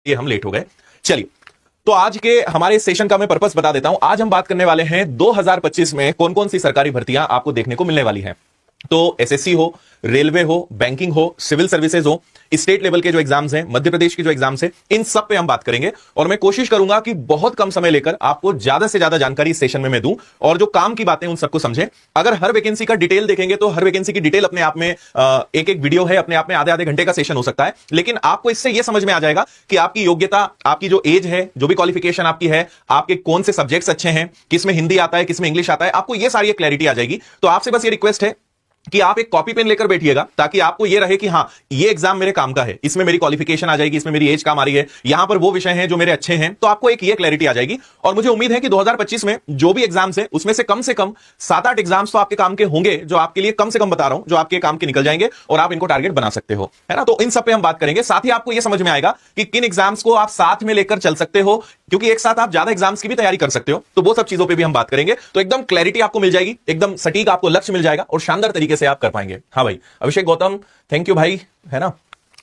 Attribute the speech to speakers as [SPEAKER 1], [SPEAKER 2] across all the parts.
[SPEAKER 1] ये हम लेट हो गए। चलिए, तो आज के हमारे सेशन का मैं पर्पस बता देता हूं। आज हम बात करने वाले हैं 2025 में कौन कौन सी सरकारी भर्तियां आपको देखने को मिलने वाली हैं। तो एसएससी हो, रेलवे हो, बैंकिंग हो, सिविल सर्विसेज हो, स्टेट लेवल के जो एग्जाम्स हैं, मध्य प्रदेश की जो एग्जाम्स हैं, इन सब पे हम बात करेंगे। और मैं कोशिश करूंगा कि बहुत कम समय लेकर आपको ज्यादा से ज्यादा जानकारी इस सेशन में मैं दूं और जो काम की बातें उन सबको समझें। अगर हर वैकेंसी का डिटेल देखेंगे तो हर वैकेंसी की डिटेल अपने आप में एक एक वीडियो है, अपने आप में आधे आधे घंटे का सेशन हो सकता है। लेकिन आपको इससे यह समझ में आ जाएगा कि आपकी योग्यता, आपकी जो एज है, जो भी क्वालिफिकेशन आपकी है, आपके कौन से सब्जेक्ट्स अच्छे हैं, किसमें हिंदी आता है, किसमें इंग्लिश आता है, आपको यह सारी क्लैरिटी आ जाएगी। तो आपसे बस ये रिक्वेस्ट है कि आप एक कॉपी पेन लेकर बैठिएगा ताकि आपको यह रहे कि हां, ये एग्जाम मेरे काम का है, इसमें मेरी क्वालिफिकेशन आ जाएगी, इसमें मेरी एज काम आ रही है, यहां पर वो विषय हैं जो मेरे अच्छे हैं। तो आपको एक ये क्लैरिटी आ जाएगी। और मुझे उम्मीद है कि 2025 में जो भी एग्जाम्स है उसमें से कम 7-8 एग्जाम्स तो आपके काम के होंगे, जो आपके लिए कम से कम बता रहा हूं, जो आपके काम के निकल जाएंगे और आप इनको टारगेट बना सकते हो, है ना। तो इन सब पे हम बात करेंगे। साथ ही आपको यह समझ में आएगा कि किन एग्जाम्स को आप साथ में लेकर चल सकते हो, क्योंकि एक साथ आप ज्यादा एग्जाम्स की भी तैयारी कर सकते हो। तो वो सब चीजों पे भी हम बात करेंगे। तो एकदम क्लैरिटी आपको मिल जाएगी, एकदम सटीक आपको लक्ष्य मिल जाएगा और शानदार तरीके से आप कर पाएंगे। हाँ भाई अभिषेक गौतम, थैंक यू भाई, है ना।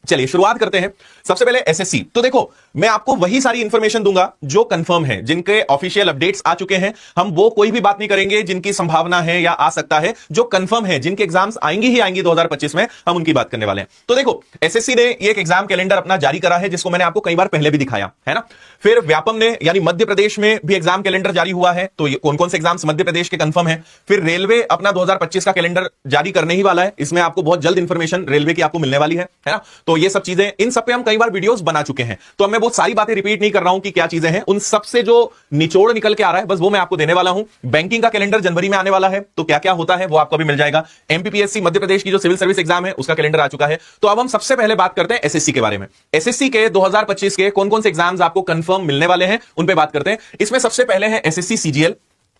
[SPEAKER 1] चलिए शुरुआत करते हैं। सबसे पहले एसएससी। तो देखो, मैं आपको वही सारी इंफॉर्मेशन दूंगा जो कंफर्म है, जिनके ऑफिशियल अपडेट्स आ चुके हैं। हम वो कोई भी बात नहीं करेंगे जिनकी संभावना है या आ सकता है, जो कंफर्म है, जिनके एग्जाम्स आएंगी ही आएंगी 2025 में, हम उनकी बात करने वाले हैं। तो देखो, एसएससी ने एक एग्जाम कैलेंडर अपना जारी करा है, जिसको मैंने आपको कई बार पहले भी दिखाया है ना। फिर व्यापम ने, यानी मध्य प्रदेश में भी एग्जाम कैलेंडर जारी हुआ है। तो कौन कौन से एग्जाम्स मध्य प्रदेश के कंफर्म है। फिर रेलवे अपना 2025 का कैलेंडर जारी करने ही वाला है। इसमें आपको बहुत जल्द इंफॉर्मेशन रेलवे की आपको मिलने वाली है ना। तो ये सब चीजें, इन सब पे हम कई बार वीडियोस बना चुके हैं। तो अब मैं बहुत सारी बातें रिपीट नहीं कर रहा हूं कि क्या चीजें हैं। उन सबसे जो निचोड़ निकल के आ रहा है बस वो मैं आपको देने वाला हूं। बैंकिंग का कैलेंडर जनवरी में आने वाला है, तो क्या क्या होता है वो आपको भी मिल जाएगा। एमपीपीएससी मध्य प्रदेश की जो सिविल सर्विस एग्जाम है उसका कैलेंडर आ चुका है। तो अब हम सबसे पहले बात करते हैं एसएससी के बारे में। एसएससी के 2025 के कौन कौन से एग्जाम्स आपको कंफर्म मिलने वाले हैं उन पे बात करते हैं। इसमें सबसे पहले है एसएससी सीजीएल,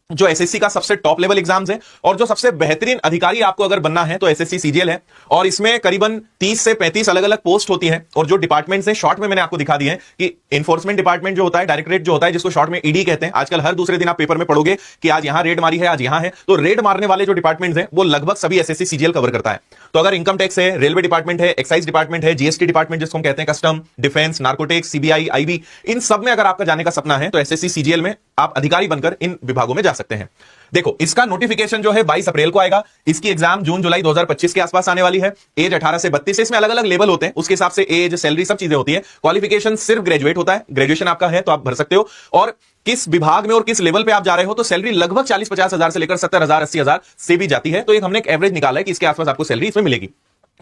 [SPEAKER 1] जो एसएससी का सबसे टॉप लेवल एग्जाम्स है। और जो सबसे बेहतरीन अधिकारी आपको अगर बनना है तो एसएससी सीजीएल है। और इसमें करीबन 30 से 35 अलग अलग पोस्ट होती हैं। और जो डिपार्टमेंट्स हैं, शॉर्ट में मैंने आपको दिखा दिए हैं कि एनफोर्समेंट डिपार्टमेंट जो होता है, डायरेक्टरेट जो होता है, जिसको शॉर्ट में ईडी कहते हैं। आजकल हर दूसरे दिन आप पेपर में पढ़ोगे कि आज यहां रेड मारी है, आज यहां है। तो रेड मारने वाले जो डिपार्टमेंट्स हैं वो लगभग सभी एसएससी सीजीएल कवर करता है। तो अगर इनकम टैक्स है, रेलवे डिपार्टमेंट है, एक्साइज डिपार्टमेंट है, जीएसटी डिपार्टमेंट जिसको हम कहते हैं, custom, defence, narcotics, CBI, IB, इन सब में अगर आपका जाने का सपना है तो एसएससी सीजीएल में आप अधिकारी बनकर इन विभागों में जा सकते हैं। देखो, इसका नोटिफिकेशन जो है 22 अप्रैल को आएगा। इसकी एग्जाम जून जुलाई 2025 के आसपास आने वाली है। एज 18 से 32 है। इसमें अलग अलग लेवल होते हैं, उसके हिसाब से एज, सैलरी, सब चीजें होती है। क्वालिफिकेशन सिर्फ ग्रेजुएट होता है। ग्रेजुएशन आपका है तो आप भर सकते हो। और किस विभाग में और किस लेवल पे आप जा रहे हो तो सैलरी लगभग 40-50 हजार से लेकर 70,000, 80,000 से भी जाती है। तो एक हमने एक एवरेज निकाला है कि इसके आसपास आपको सैलरी इसमें मिलेगी।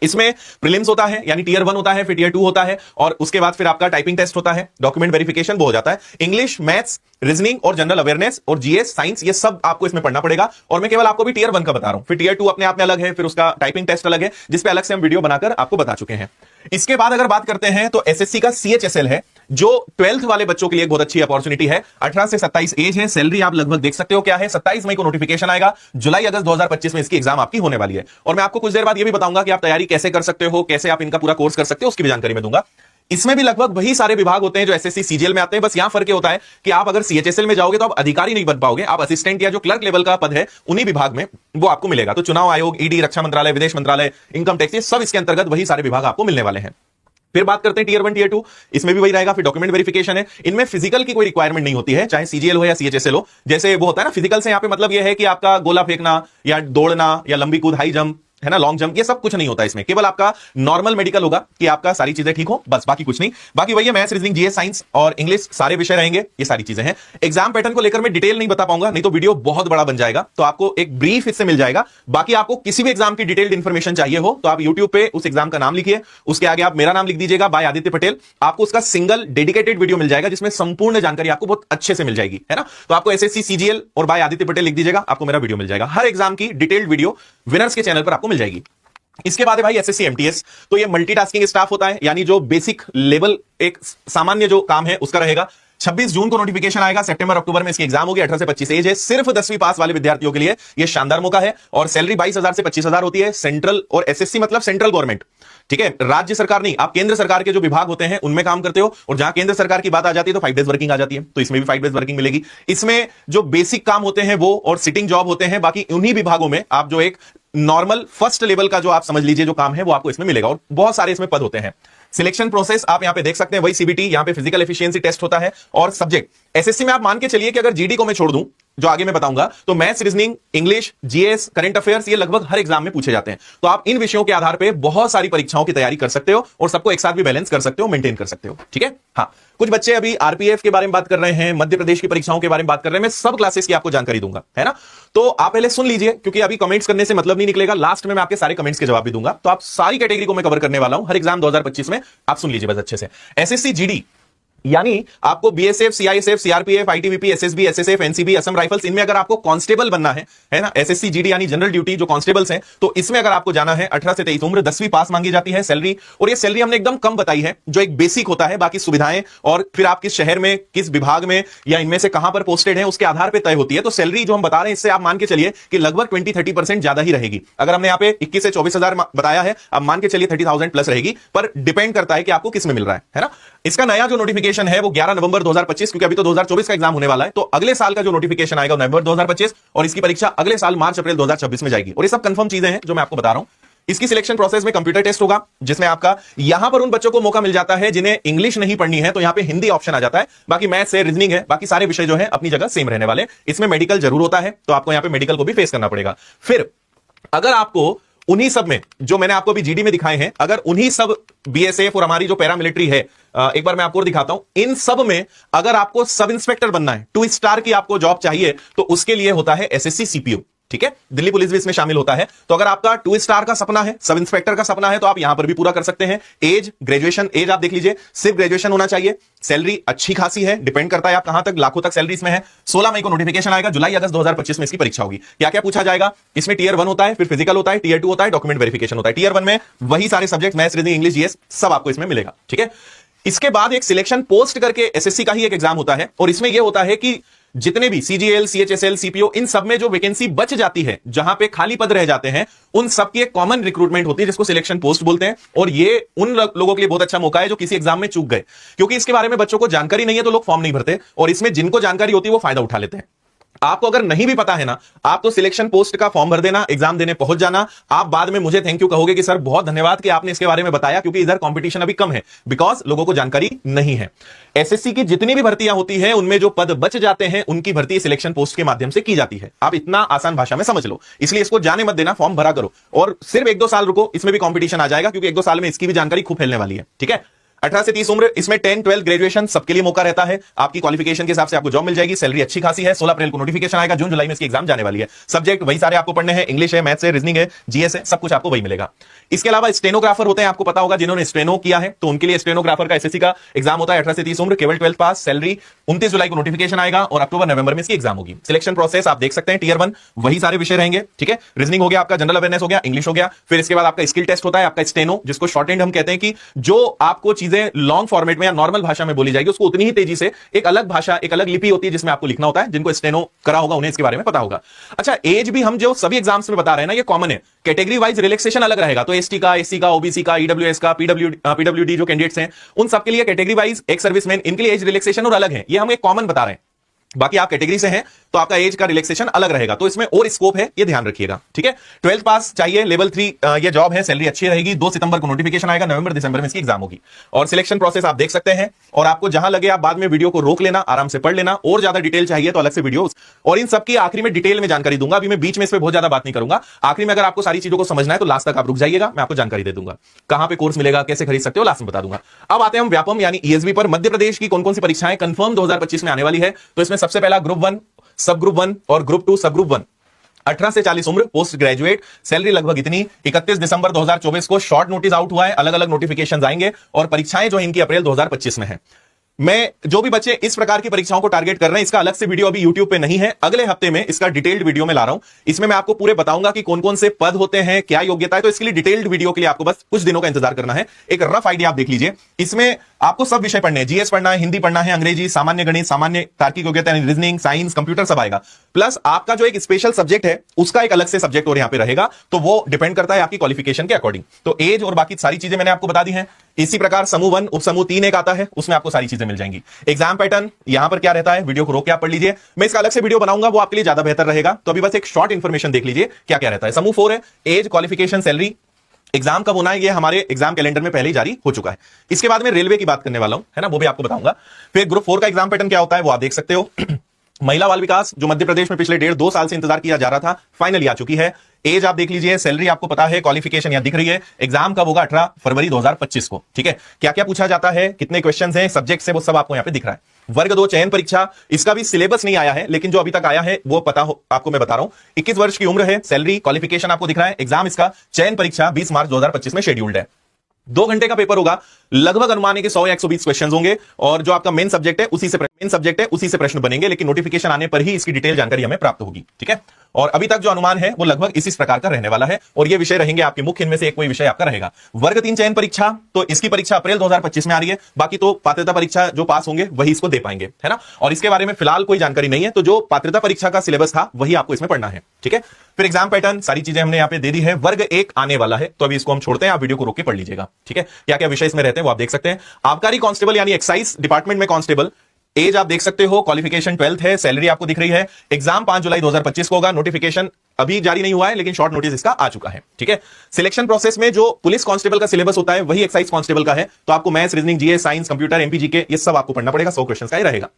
[SPEAKER 1] इसमें प्रीलिम्स होता है, यानी टियर 1 होता है, फिर टियर 2 होता है, और उसके बाद फिर आपका टाइपिंग टेस्ट होता है, डॉक्यूमेंट वेरिफिकेशन वो हो जाता है। इंग्लिश, मैथ्स, रीजनिंग और जनरल अवेयरनेस और जीएस, साइंस, ये सब आपको इसमें पढ़ना पड़ेगा। और मैं केवल आपको भी टियर 1 का बता रहा हूं। फिर टियर 2 अपने आप में अलग है, फिर उसका टाइपिंग टेस्ट अलग है, जिसपे अलग से हम वीडियो बनाकर आपको बता चुके हैं। इसके बाद अगर बात करते हैं तो एसएससी का सीएचएसएल है, जो 12th वाले बच्चों के लिए बहुत अच्छी अपॉर्चुनिटी है। 18 से 27 एज है। सैलरी आप लगभग देख सकते हो क्या है। 27 मई को नोटिफिकेशन आएगा। जुलाई अगस्त 2025 में इसकी एग्जाम आपकी होने वाली है। और मैं आपको कुछ देर बाद यह भी बताऊंगा कि आप तैयारी कैसे कर सकते हो, कैसे आप इनका पूरा कोर्स कर सकते हो, उसकी भी जानकारी मैं दूंगा। इसमें भी लगभग वही सारे विभाग होते हैं जो एसएससी सीजीएल में आते हैं। बस यहां फर्क होता है कि आप अगर सीएचएसएल में जाओगे तो आप अधिकारी नहीं बन पाओगे, आप असिस्टेंट या जो क्लर्क लेवल का पद है उन्हीं विभाग में वो आपको मिलेगा। तो चुनाव आयोग, ईडी, रक्षा मंत्रालय, विदेश मंत्रालय, इनकम टैक्स, ये सब इसके अंतर्गत वही सारे विभाग आपको मिलने वाले हैं। फिर बात करते हैं टियर 1, टियर 2, इसमें भी वही रहेगा। फिर डॉक्यूमेंट वेरिफिकेशन है। इनमें फिजिकल की कोई रिक्वायरमेंट नहीं होती है, चाहे सीजीएल हो या सीएचएसएल हो। जैसे वो होता है ना फिजिकल से, यहां पे मतलब ये है कि आपका गोला फेंकना या दौड़ना या लंबी कूद, हाई जंप, है ना, लॉन्ग जंप, ये सब कुछ नहीं होता इसमें। केवल आपका नॉर्मल मेडिकल होगा कि आपका सारी चीजें ठीक हो, बस, बाकी कुछ नहीं। बाकी वही है, मैथ्स, रीजनिंग, जीएस, साइंस और इंग्लिश, सारे विषय रहेंगे। ये सारी चीजें हैं। एग्जाम पैटर्न को लेकर मैं डिटेल नहीं बता पाऊंगा, नहीं तो वीडियो बहुत बड़ा बन जाएगा। तो आपको एक ब्रीफ इससे मिल जाएगा। बाकी आपको किसी भी एग्जाम की डिटेल्ड इंफॉर्मेशन चाहिए हो तो आप यूट्यूब पे उस एग्जाम का नाम लिखिए, उसके आगे आप मेरा नाम लिख दीजिएगा, बाय आदित्य पटेल। आपको उसका सिंगल डेडिकेटेड वीडियो मिल जाएगा जिसमें संपूर्ण जानकारी आपको बहुत अच्छे से मिल जाएगी, है ना। तो आपको एसएससी सीजीएल और बाय आदित्य पटेल लिख दीजिएगा, आपको मेरा वीडियो मिल जाएगा। हर एग्जाम की डिटेल्ड वीडियो विनर्स के चैनल पर आपको मिल जाएगी। इसके बाद है भाई एसएससी एमटीएस। तो ये मल्टीटास्किंग स्टाफ होता है, यानी जो बेसिक लेवल एक सामान्य जो काम है उसका रहेगा। 26 जून को नोटिफिकेशन आएगा। सितंबर अक्टूबर में इसकी एग्जाम होगी। 18 से 25 एज है। सिर्फ 10वीं पास वाले विद्यार्थियों के लिए यह शानदार मौका है। और सैलरी 22,000 से 25,000 होती है। सेंट्रल, और एसएससी मतलब सेंट्रल गवर्नमेंट, ठीक है, राज्य सरकार नहीं। आप केंद्र सरकार के जो विभाग होते हैं उनमें काम करते हो, और जहां केंद्र सरकार की बात आ जाती है तो 5 डेज वर्किंग आ जाती है। तो इसमें भी 5 डेज वर्किंग मिलेगी। इसमें जो बेसिक काम होते हैं वो और सिटिंग जॉब होते हैं। बाकी उन्हीं विभागों में आप जो एक नॉर्मल फर्स्ट लेवल का जो आप समझ लीजिए जो काम है वो आपको इसमें मिलेगा। और बहुत सारे इसमें पद होते हैं। सिलेक्शन प्रोसेस आप यहां पे देख सकते हैं, वही सीबीटी, यहां पे फिजिकल एफिशिएंसी टेस्ट होता है। और सब्जेक्ट एसएससी में आप मान के चलिए कि अगर जीडी को मैं छोड़ दूं, जो आगे मैं बताऊंगा, तो maths, reasoning, English, GS, current affairs ये लगभग हर एग्जाम में पूछे जाते हैं। तो आप इन विषयों के आधार पे बहुत सारी परीक्षाओं की तैयारी कर सकते हो और सबको एक साथ भी बैलेंस कर सकते हो, मेंटेन कर सकते हो। ठीक है। हाँ, कुछ बच्चे अभी आरपीएफ के बारे में बात कर रहे हैं, मध्य प्रदेश की परीक्षाओं के बारे में बात कर रहे हैं, मैं सब क्लासेस की आपको जानकारी दूंगा, है ना। तो आप पहले सुन लीजिए, क्योंकि अभी कमेंट्स करने से मतलब नहीं निकलेगा, लास्ट में मैं आपके सारे कमेंट्स के जवाब भी दूंगा। तो आप सारी कैटेगरी को मैं कवर करने वाला हूं हर एग्जाम 2025 में, आप सुन लीजिए बस अच्छे से। एसएससी जीडी यानी आपको BSF, CISF, CRPF, ITBP, SSB, SSF, NCB, Assam rifles, इनमें अगर आपको कांस्टेबल बनना है ना, एसएससी जीडी यानी जनरल ड्यूटी जो कांस्टेबल्स हैं, तो इसमें अगर आपको जाना है 18 से 23 उम्र, 10वीं पास मांगी जाती है सैलरी। और ये सैलरी हमने एकदम कम बताई है, जो एक बेसिक होता है, बाकी सुविधाएं और फिर आप किस शहर में, किस विभाग में या इनमें से कहां पर पोस्टेड है उसके आधार पर तय होती है। तो सैलरी जो हम बता रहे हैं, इससे आप मान के चलिए कि लगभग 20-30% ज्यादा ही रहेगी। अगर हमने यहाँ पे 21 से 24,000 बताया है, अब मान के चलिए 30,000 प्लस रहेगी, पर डिपेंड करता है कि आपको किस में मिल रहा है ना। इसका नया जो नोटिफिकेशन है वो 11 नवंबर 2025, क्योंकि अभी तो 2024 का एग्जाम होने वाला है, तो अगले साल का जो नोटिफिकेशन आएगा नवंबर 2025 और इसकी परीक्षा अगले साल मार्च अप्रैल 2026 में जाएगी। और ये सब कंफर्म चीजें हैं जो मैं आपको बता रहा हूं। इसकी सिलेक्शन प्रोसेस में कंप्यूटर टेस्ट होगा, जिसमें आपका यहां पर उन बच्चों को मौका मिल जाता है जिन्हें इंग्लिश नहीं पढ़नी है, तो यहां पे हिंदी ऑप्शन आ जाता है। बाकी मैथ्स है, रीजनिंग है, बाकी सारे विषय जो है अपनी जगह सेम रहने वाले। इसमें मेडिकल जरूर होता है, तो आपको यहां पे मेडिकल को भी फेस करना पड़ेगा। फिर अगर आपको उन्हीं सब में जो मैंने आपको अभी जीडी में दिखाए हैं, अगर उन्हीं सब बीएसएफ और हमारी जो पैरामिलिट्री है, एक बार मैं आपको और दिखाता हूं, इन सब में अगर आपको सब इंस्पेक्टर बनना है, 2 स्टार की आपको जॉब चाहिए, तो उसके लिए होता है एसएससी सीपीयू। ठीक है, दिल्ली पुलिस भी इसमें शामिल होता है। तो अगर आपका 2 स्टार का सपना है, सब इंस्पेक्टर का सपना है, तो आप यहां पर भी पूरा कर सकते हैं। एज, ग्रेजुएशन एज आप देख लीजिए, सिर्फ ग्रेजुएशन होना चाहिए। सैलरी अच्छी खासी है, डिपेंड करता है आप कहां तक, लाखों तक सैलरी इसमें है। 16 मई को नोटिफिकेशन आएगा, जुलाई अगस्त 2025 में इसकी परीक्षा होगी। क्या क्या पूछा जाएगा इसमें? टीयर 1 होता है, फिर फिजिकल होता है, टीयर 2 होता है, डॉक्यूमेंट वेरिफिकेशन होता है। टीयर 1 में वही सारे subject, maths, reasoning, English, GS, सब आपको इसमें मिलेगा। ठीक है। इसके बाद एक सिलेक्शन पोस्ट करके एसएससी का ही एक एग्जाम होता है, और इसमें यह होता है कि जितने भी सीजीएल, सीएचएसएल, सीपीओ, इन सब में जो वैकेंसी बच जाती है, जहां पे खाली पद रह जाते हैं, उन सब की एक कॉमन रिक्रूटमेंट होती है, जिसको सिलेक्शन पोस्ट बोलते हैं। और ये उन लोगों के लिए बहुत अच्छा मौका है जो किसी एग्जाम में चूक गए, क्योंकि इसके बारे में बच्चों को जानकारी नहीं है, तो लोग फॉर्म नहीं भरते, और इसमें जिनको जानकारी होती है वो फायदा उठा लेते हैं। आपको अगर नहीं भी पता है ना, आप तो सिलेक्शन पोस्ट का फॉर्म भर देना, एग्जाम देने पहुंच जाना। आप बाद में मुझे थैंक यू कहोगे कि सर बहुत धन्यवाद कि आपने इसके बारे में बताया, क्योंकि इधर कंपटीशन अभी कम है, बिकॉज लोगों को जानकारी नहीं है। एसएससी की जितनी भी भर्तियां होती हैं, उनमें जो पद बच जाते हैं, उनकी भर्ती सिलेक्शन पोस्ट के माध्यम से की जाती है। आप इतना आसान भाषा में समझ लो, इसलिए इसको जाने मत देना, फॉर्म भरा करो, और सिर्फ 1-2 साल रुको, इसमें भी कंपटीशन आ जाएगा, क्योंकि 1-2 साल में इसकी भी जानकारी खूब फैलने वाली है। ठीक है। 18 से 30 उम्र, इसमें 10, 12 ग्रेजुएशन सबके लिए मौका रहता है। आपकी क्वालिफिकेशन के हिसाब से आपको जॉब मिल जाएगी, सैलरी अच्छी खासी है। 16 अप्रैल को नोटिफिकेशन आएगा, जून जुलाई में इसकी एग्जाम जाने वाली है। सब्जेक्ट वही सारे आपको पढ़ने हैं, इंग्लिश है, मैथ्स है, रीजनिंग है, जीएस है, सब कुछ आपको वही मिलेगा। इसके अलावा स्टेनोग्राफर होते हैं, आपको पता होगा, जिन्होंने स्टेनो किया है, तो उनके लिए स्टेनोग्राफर का एसएससी का एग्जाम होता है। 18 से 30 उम्र, केवल 12 पास, सैलरी 29 जुलाई को नोटिफिकेशन आएगा, और अक्टूबर नवंबर में इसकी एग्जाम होगी। सिलेक्शन प्रोसेस आप देख सकते हैं, टीयर 1 वही सारे विषय रहेंगे। ठीक है। रीजनिंग हो गया आपका, जनरल अवेयरनेस हो गया, इंग्लिश हो गया, फिर इसके बाद आपका स्किल टेस्ट होता है, आपका स्टेनो, जिसको शॉर्ट हैंड हम कहते हैं, कि जो आपको चीजें लॉन्ग फॉर्मेट में या नॉर्मल भाषा में बोली जाएगी, उसको उतनी ही तेजी से एक अलग भाषा, एक अलग लिपि होती है जिसमें आपको लिखना होता है। जिनको स्टेनो करा होगा उन्हें इसके बारे में पता होगा। अच्छा, एज भी हम जो सभी एग्जाम्स में बता रहे हैं ना, ये कॉमन है। कैटेगरी वाइज रिलैक्सेशन अलग रहेगा, तो एसटी का, एससी का, ओबीसी का, ईडब्ल्यूएस का, पीडब्ल्यूडी जो कैंडिडेट्स हैं, उन सबके लिए कैटेगरी वाइज, एक सर्विसमैन, इनके लिए एज रिलैक्सेशन और अलग है। ये हम एक कॉमन बता रहे हैं। बाकी आप कैटेगरी से हैं तो आपका एज का रिलैक्सेशन अलग रहेगा, तो इसमें और स्कोप है, ये ध्यान रखिएगा। ठीक है। 12 पास चाहिए, लेवल 3 ये जॉब है, सैलरी अच्छी रहेगी। 2 सितंबर को नोटिफिकेशन आएगा, नवंबर दिसंबर में इसकी एग्जाम होगी। और सिलेक्शन प्रोसेस आप देख सकते हैं, और आपको जहां लगे आप बाद में वीडियो को रोक लेना, आराम से पढ़ लेना, और ज्यादा डिटेल चाहिए तो अलग से वीडियो, और इन सबकी आखिरी में डिटेल में जानकारी दूंगा। अभी मैं बीच में इस पर बहुत ज्यादा बात नहीं करूंगा। आखिरी में अगर आपको सारी चीजों को समझना है तो लास्ट तक आप रुक जाइएगा, मैं आपको जानकारी दे दूंगा, कहां पे कोर्स मिलेगा, कैसे खरीद सकते हो, लास्ट में बता दूंगा। अब आते हैं हम व्यापम यानी ईएसबी पर। मध्य प्रदेश की कौन कौन सी परीक्षाएं कंफर्म 2025 में आने वाली है, तो इसमें सबसे पहला ग्रुप 1, सब ग्रुप 1 और ग्रुप 2 सब ग्रुप 1। 18 से 40 उम्र, पोस्ट ग्रेजुएट, सैलरी लगभग इतनी। 31 दिसंबर 2024 को शॉर्ट नोटिस आउट हुआ है, अलग अलग नोटिफिकेशंस आएंगे, और परीक्षाएं जो इनकी अप्रैल 2025 में है। मैं जो भी बच्चे इस प्रकार की परीक्षाओं को टारगेट कर रहे हैं, इसका अलग से वीडियो अभी YouTube पे नहीं है, अगले हफ्ते में इसका डिटेल्ड वीडियो में ला रहा हूं। इसमें मैं आपको पूरे बताऊंगा कि कौन कौन से पद होते हैं, क्या योग्यता है। तो इसके लिए डिटेल्ड वीडियो के लिए आपको बस कुछ दिनों का इंतजार करना है। एक रफ आइडिया आप देख लीजिए, इसमें आपको सब विषय पढ़ने हैं, जीएस पढ़ना है, हिंदी पढ़ना है, अंग्रेजी, सामान्य गणित, सामान्य तार्किक योग्यता, रीजनिंग, साइंस, कंप्यूटर सब आएगा। प्लस आपका जो एक स्पेशल सब्जेक्ट है उसका एक अलग से सब्जेक्ट और यहां पे रहेगा, तो वो डिपेंड करता है आपकी क्वालिफिकेशन के अकॉर्डिंग। तो एज और बाकी सारी चीजें मैंने आपको बता दी हैं। इसी प्रकार समूह 1, उपसमूह 3 एक आता है, उसमें आपको सारी चीजें मिल जाएंगी। एग्जाम पैटर्न यहां पर क्या रहता है, वीडियो को रोक के आप पढ़ लीजिए, मैं इसका अलग से वीडियो बनाऊंगा, वो आपके लिए ज्यादा बेहतर रहेगा। तो अभी बस एक शॉर्ट इंफॉर्मेशन देख लीजिए क्या क्या रहता है। समूह 4 है, एज, क्वालिफिकेशन, सैलरी, एग्जाम कब होना है ये हमारे एग्जाम कैलेंडर में पहले ही जारी हो चुका है। इसके बाद में रेलवे की बात करने वाला हूं, है ना, वो भी आपको बताऊंगा। फिर ग्रुप 4 का एग्जाम पैटर्न क्या होता है वो आप देख सकते हो। महिला बाल विकास जो मध्य प्रदेश में पिछले 1.5-2 साल से इंतजार किया जा रहा था, फाइनली आ चुकी है। एज आप देख लीजिए, सैलरी आपको पता है, क्वालिफिकेशन यहां दिख रही है। एग्जाम कब होगा? 18 फरवरी 2025 को। ठीक है, क्या क्या पूछा जाता है, कितने क्वेश्चंस हैं, सब्जेक्ट से, वो सब आपको यहां पे दिख रहा है। वर्ग 2 चयन परीक्षा, इसका भी सिलेबस नहीं आया है, लेकिन जो अभी तक आया है वो पता हो आपको, मैं बता रहा हूं। 21 वर्ष की उम्र है, सैलरी क्वालिफिकेशन आपको दिख रहा है। एग्जाम इसका चयन परीक्षा 20 मार्च 2025 में शेड्यूल्ड है। 2 घंटे का पेपर होगा, लगभग अनुमान है कि 100 या 120 क्वेश्चंस होंगे, और जो आपका मेन सब्जेक्ट है उसी से प्रश्न बनेंगे, लेकिन नोटिफिकेशन आने पर ही इसकी डिटेल जानकारी हमें प्राप्त होगी। ठीक है, और अभी तक जो अनुमान है वो लगभग इसी प्रकार का रहने वाला है, और ये विषय रहेंगे आपके मुख्य, इनमें से एक कोई विषय आपका रहेगा। वर्ग 3 चयन परीक्षा, तो इसकी परीक्षा अप्रैल 2025 में आ रही है। बाकी तो पात्रता परीक्षा जो पास होंगे वही इसको दे पाएंगे, है ना, और इसके बारे में फिलहाल कोई जानकारी नहीं है, तो जो पात्रता परीक्षा का सिलेबस था वही आपको इसमें पढ़ना है। ठीक है, फिर एग्जाम पैटर्न, सारी चीजें हमने यहां पे दे दी है। वर्ग 1 आने वाला है, तो अभी इसको हम छोड़ते हैं, आप वीडियो को रोक के पढ़ लीजिएगा। ठीक है, क्या क्या विषय इसमें रहते हैं वो आप देख सकते हैं। आबकारी कांस्टेबल यानी एक्साइज डिपार्टमेंट में कांस्टेबल, एज आप देख सकते हो, क्वालिफिकेशन 12th है, सैलरी आपको दिख रही है। एग्जाम 5 जुलाई 2025 को होगा। नोटिफिकेशन अभी जारी नहीं हुआ है, लेकिन शॉर्ट नोटिस इसका आ चुका है। ठीक है, सिलेक्शन प्रोसेस में जो पुलिस कांस्टेबल का सिलेबस होता है वही एक्साइज कांस्टेबल का है, तो आपको maths, reasoning, GS, science, computer, MP GK, ये सब आपको पढ़ना पड़ेगा। 100 क्वेश्चन का ही रहेगा।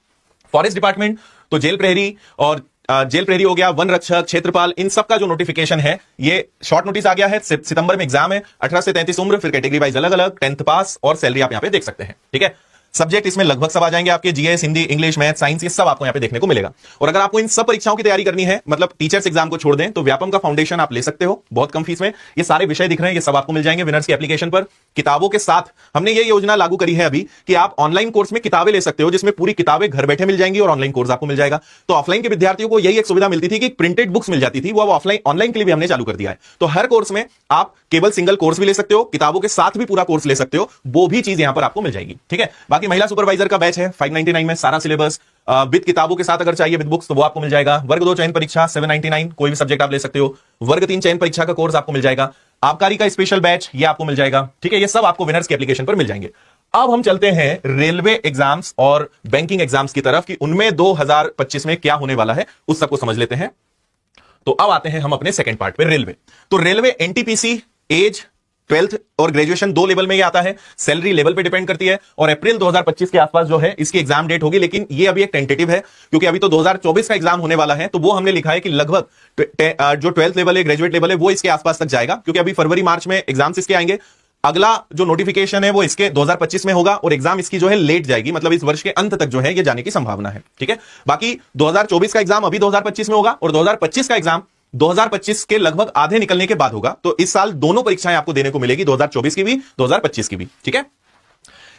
[SPEAKER 1] फॉरेस्ट डिपार्टमेंट, तो जेल प्रहरी और जेल प्रहरी हो गया, वन रक्षक, क्षेत्रपाल, इन सब का जो नोटिफिकेशन है ये शॉर्ट नोटिस आ गया है। सितंबर में एग्जाम है। 18 से 33 उम्र, फिर कैटेगरी वाइज अलग अलग, 10th पास, और सैलरी आप यहां पे देख सकते हैं। ठीक है, सब्जेक्ट इसमें लगभग सब आ जाएंगे आपके, GS, Hindi, English, math, science, ये सब आपको यहां पे देखने को मिलेगा। और अगर आपको इन सब परीक्षाओं की तैयारी करनी है, मतलब टीचर्स एग्जाम को छोड़ दें, तो व्यापम का फाउंडेशन आप ले सकते हो, बहुत कम फीस में। ये सारे विषय दिख रहे हैं, ये सब आपको मिल जाएंगे विनर्स की एप्लीकेशन पर। किताबों के साथ हमने ये योजना लागू करी है अभी कि आप ऑनलाइन कोर्स में किताबें ले सकते हो, जिसमें पूरी किताबें घर बैठे मिल जाएंगी और ऑनलाइन कोर्स आपको मिल जाएगा। तो ऑफलाइन के विद्यार्थियों को यही एक सुविधा मिलती थी कि प्रिंटेड बुक्स मिल जाती थी, वो अब ऑनलाइन के लिए भी हमने चालू कर दिया है। तो हर कोर्स में आप केवल सिंगल कोर्स भी ले सकते हो, किताबों के साथ भी पूरा कोर्स ले सकते हो, वो भी चीज यहां पर आपको मिल जाएगी। ठीक है, बाकी महिला सुपरवाइजर का बैच है 599 में, सारा सिलेबस विद किताबों के साथ अगर चाहिए विद बुक्स तो वो आपको मिल जाएगा। वर्ग 2 चयन परीक्षा 799, कोई भी सब्जेक्ट आप ले सकते हो। वर्ग 3 चयन परीक्षा का कोर्स आपको मिल जाएगा। आबकारी का स्पेशल बैच ये आपको मिल जाएगा। ठीक है, ये सब आपको विनर्स की एप्लीकेशन पर मिल जाएंगे। अब हम चलते हैं रेलवे एग्जाम्स और बैंकिंग एग्जाम्स की तरफ कि उनमें 2025 में क्या होने वाला है, उस सबको समझ लेते हैं। तो अब आते हैं हम अपने सेकंड पार्ट पे, रेलवे। तो रेलवे एनटीपीसी, एज 12th और ग्रेजुएशन 2 लेवल में ये आता है, सैलरी लेवल पे डिपेंड करती है, और अप्रैल 2025 के आसपास जो है इसकी एग्जाम डेट होगी, लेकिन ये अभी एक टेंटेटिव है, क्योंकि अभी तो 2024 का एग्जाम होने वाला है। तो वो हमने लिखा है कि लगभग जो 12th लेवल है, ग्रेजुएट लेवल है, वो इसके आसपास तक जाएगा, क्योंकि अभी फरवरी मार्च में एग्जाम्स इसके आएंगे। अगला जो नोटिफिकेशन है वो इसके 2025 में होगा, और एग्जाम इसकी जो है लेट जाएगी, मतलब इस वर्ष के अंत तक जो है ये जाने की संभावना है। ठीक है, बाकी 2024 का एग्जाम अभी 2025 में होगा, और 2025 का एग्जाम 2025 के लगभग आधे निकलने के बाद होगा। तो इस साल दोनों परीक्षाएं आपको देने को मिलेगी, 2024 की भी, 2025 की भी। ठीक है,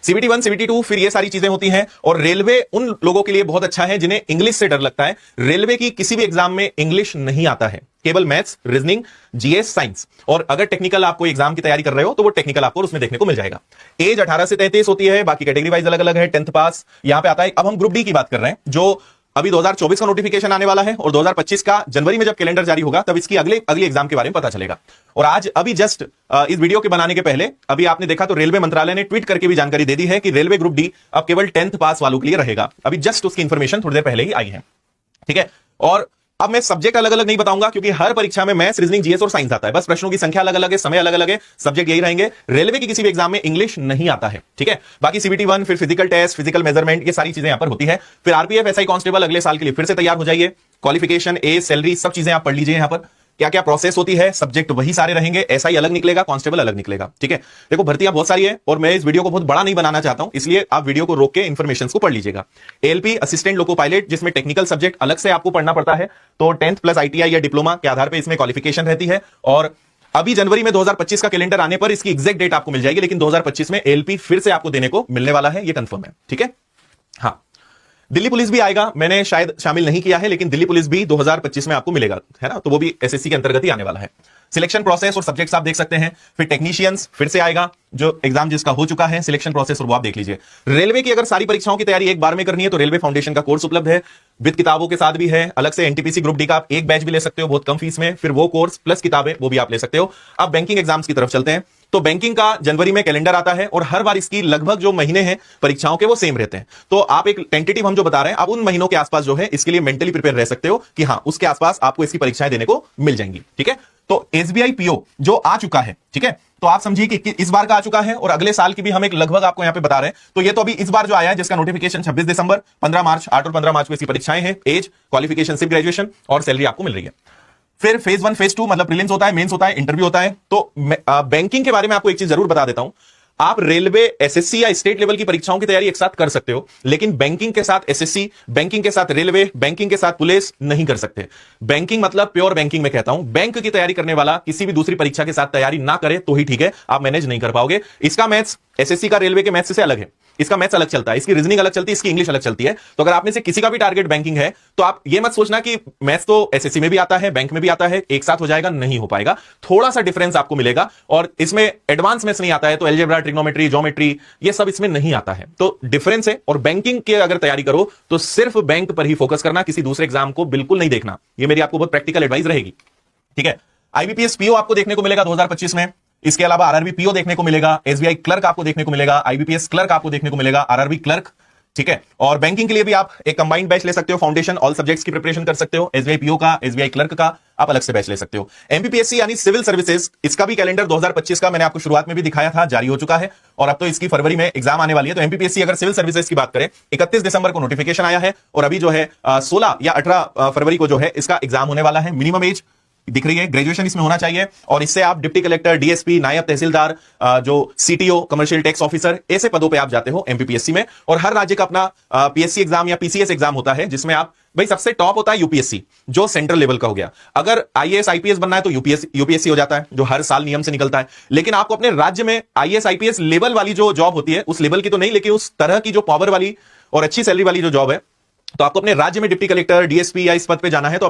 [SPEAKER 1] CBT 1, CBT 2, फिर ये सारी चीजें होती हैं। और रेलवे उन लोगों के लिए बहुत अच्छा है जिन्हें इंग्लिश से डर लगता है। रेलवे की किसी भी एग्जाम में इंग्लिश नहीं आता है, केवल मैथ्स, रीजनिंग, जीएस, साइंस, और अगर टेक्निकल आपको एग्जाम की तैयारी कर रहे हो तो वो टेक्निकल आपको उसमें देखने को मिल जाएगा। एज 18 से 33 होती है, बाकी कैटेगरी वाइज अलग अलग है, 10th पास यहां पे आता है। अब हम ग्रुप डी की बात कर रहे हैं, जो अभी 2024 का नोटिफिकेशन आने वाला है, और 2025 का जनवरी में जब कैलेंडर जारी होगा तब इसकी अगली एग्जाम के बारे में पता चलेगा। और आज अभी जस्ट इस वीडियो के बनाने के पहले अभी आपने देखा तो रेलवे मंत्रालय ने ट्वीट करके भी जानकारी दे दी है कि रेलवे ग्रुप डी अब केवल 10th पास वालों के लिए रहेगा। अभी जस्ट उसकी इंफॉर्मेशन थोड़ी देर पहले ही आई है। ठीक है, और अब मैं सब्जेक्ट अलग अलग नहीं बताऊंगा, क्योंकि हर परीक्षा में मैथ्स, रीजनिंग, जीएस और साइंस आता है, बस प्रश्नों की संख्या अलग अलग है, समय अलग अलग है, सब्जेक्ट यही रहेंगे। रेलवे की किसी भी एग्जाम में इंग्लिश नहीं आता है। ठीक है, बाकी CBT 1, फिर फिजिकल टेस्ट, फिजिकल मेजरमेंट, ये सारी चीजें यहां पर होती है। फिर आरपीएफ, एसआई कांस्टेबल अगले साल के लिए फिर से तैयार हो जाइए। क्वालिफिकेशन, एज, सैलरी, सब चीजें आप पढ़ लीजिए। यहां पर क्या क्या प्रोसेस होती है, सब्जेक्ट वही सारे रहेंगे, एसआई अलग निकलेगा, कांस्टेबल अलग निकलेगा। ठीक है, देखो भर्तियां बहुत सारी है, और मैं इस वीडियो को बहुत बड़ा नहीं बनाना चाहता हूं, इसलिए आप वीडियो को रोक के इंफॉर्मेशन को पढ़ लीजिएगा। एलपी, असिस्टेंट लोको पायलट, जिसमें टेक्निकल सब्जेक्ट अलग से आपको पढ़ना पड़ता है, तो 10th प्लस ITI या डिप्लोमा के आधार पर इसमें क्वालिफिकेशन रहती है। और अभी जनवरी में 2025 का कैलेंडर आने पर इसकी एग्जैक्ट डेट आपको मिल जाएगी, लेकिन 2025 में एलपी फिर से आपको देने को मिलने वाला है, ये कंफर्म है। ठीक है, हाँ, दिल्ली पुलिस भी आएगा, मैंने शायद शामिल नहीं किया है, लेकिन दिल्ली पुलिस भी 2025 में आपको मिलेगा, है ना, तो वो भी एसएससी के अंतर्गत ही आने वाला है। सिलेक्शन प्रोसेस और सब्जेक्ट्स आप देख सकते हैं। फिर टेक्नीशियंस फिर से आएगा, जो एग्जाम जिसका हो चुका है, सिलेक्शन प्रोसेस, और वो आप देख लीजिए। रेलवे की अगर सारी परीक्षाओं की तैयारी एक बार में करनी है तो रेलवे फाउंडेशन का कोर्स उपलब्ध है, विद किताबों के साथ भी है। अलग से एनटीपीसी ग्रुप डी का आप एक बैच भी ले सकते हो बहुत कम फीस में, फिर वो कोर्स प्लस किताबें वो भी आप ले सकते हो। अब बैंकिंग एग्जाम्स की तरफ चलते हैं। तो बैंकिंग का जनवरी में कैलेंडर आता है और हर बार इसकी लगभग जो महीने हैं परीक्षाओं के वो सेम रहते हैं। तो आप एक टेंटेटिव हम जो बता रहे हैं, आप उन महीनों के आसपास जो है इसके लिए मेंटली प्रिपेयर रह सकते हो कि हां उसके आसपास आपको इसकी परीक्षाएं देने को मिल जाएंगी। ठीक है, तो एसबीआई पीओ जो आ चुका है, ठीक है, तो आप समझिए कि इस बार का आ चुका है और अगले साल की भी हम एक लगभग आपको यहां पे बता रहे हैं। तो ये तो अभी इस बार जो आया है जिसका नोटिफिकेशन 26 दिसंबर, 15 मार्च, 8 और 15 मार्च को इसकी परीक्षाएं हैं। एज, क्वालिफिकेशन सिर्फ ग्रेजुएशन और सैलरी आपको मिल रही है। फिर फेज 1 फेज 2 मतलब प्रीलिम्स होता है, मेंस होता है, इंटरव्यू होता है। तो बैंकिंग के बारे में आपको एक चीज जरूर बता देता हूं, आप रेलवे, एसएससी या स्टेट लेवल की परीक्षाओं की तैयारी एक साथ कर सकते हो, लेकिन बैंकिंग के साथ एसएससी, बैंकिंग के साथ रेलवे, बैंकिंग के साथ पुलिस नहीं कर सकते। बैंकिंग मतलब प्योर बैंकिंग में कहता हूं, बैंक की तैयारी करने वाला किसी भी दूसरी परीक्षा के साथ तैयारी ना करे तो ही ठीक है, आप मैनेज नहीं कर पाओगे। इसका मैथ्स एसएससी का रेलवे के मैथ्स से अलग है, इसका मैथ्स अलग चलता है, इसकी रीजनिंग अलग चलती है, इसकी इंग्लिश अलग चलती है। तो अगर आप में से किसी का भी टारगेट बैंकिंग है तो आप ये मत सोचना कि मैथ्स तो एसएससी में भी आता है, बैंक में भी आता है, एक साथ हो जाएगा, नहीं हो पाएगा। थोड़ा सा डिफरेंस आपको मिलेगा और इसमें एडवांस मैथ्स नहीं आता है, तो अलजेब्रा, ट्रिग्नोमेट्री, ज्योमेट्री ये सब इसमें नहीं आता है। तो डिफरेंस है। और बैंकिंग की अगर तैयारी करो तो सिर्फ बैंक पर ही फोकस करना, किसी दूसरे एग्जाम को बिल्कुल नहीं देखना। ये मेरी आपको बहुत प्रैक्टिकल एडवाइस रहेगी। ठीक है, आईबीपीएस पीओ आपको देखने को मिलेगा 2025 में। इसके अलावा आरआरबी पीओ देखने को मिलेगा, एसबीआई क्लर्क आपको देखने को मिलेगा, आईबीपीएस क्लर्क आपको देखने को मिलेगा, आरआरबी क्लर्क। ठीक है, और बैंकिंग के लिए भी आप एक कंबाइंड बैच ले सकते हो, फाउंडेशन ऑल सब्जेक्ट्स की प्रिपरेशन कर सकते हो। एसबीआई पीओ का, एसबीआई क्लर्क का आप अलग से बैच ले सकते हो। एमपीपीएससी यानी सिविल सर्विसेज, इसका भी कैलेंडर 2025 का मैंने आपको शुरुआत में भी दिखाया था, जारी हो चुका है और अब तो इसकी फरवरी में एग्जाम आने वाली है। तो एमपीपीएससी अगर सिविल सर्विसेज की बात करें, 31 दिसंबर को नोटिफिकेशन आया है और अभी जो है 16 या 18 फरवरी को जो है इसका एग्जाम होने वाला है। मिनिमम एज दिख रही है, ग्रेजुएशन इसमें होना चाहिए और इससे आप डिप्टी कलेक्टर, डीएसपी, नायब तहसीलदार, जो सीटीओ, कमर्शियल टैक्स ऑफिसर, ऐसे पदों पे आप जाते हो एमपीपीएससी में। और हर राज्य का अपना पीएससी एग्जाम या पीसीएस एग्जाम होता है, जिसमें आप भाई सबसे टॉप होता है यूपीएससी, जो सेंट्रल लेवल का हो गया। अगर आईएएस आईपीएस बनना है तो यूपीएससी हो जाता है, जो हर साल नियम से निकलता है। लेकिन आपको अपने राज्य में आईएएस आईपीएस लेवल वाली जो जॉब होती है, उस लेवल की तो नहीं, लेकिन उस तरह की जो पावर वाली और अच्छी सैलरी वाली जो जॉब है, तो आपको अपने राज्य में डिप्टी कलेक्टर, डीएसपी या इस पद पे जाना है तो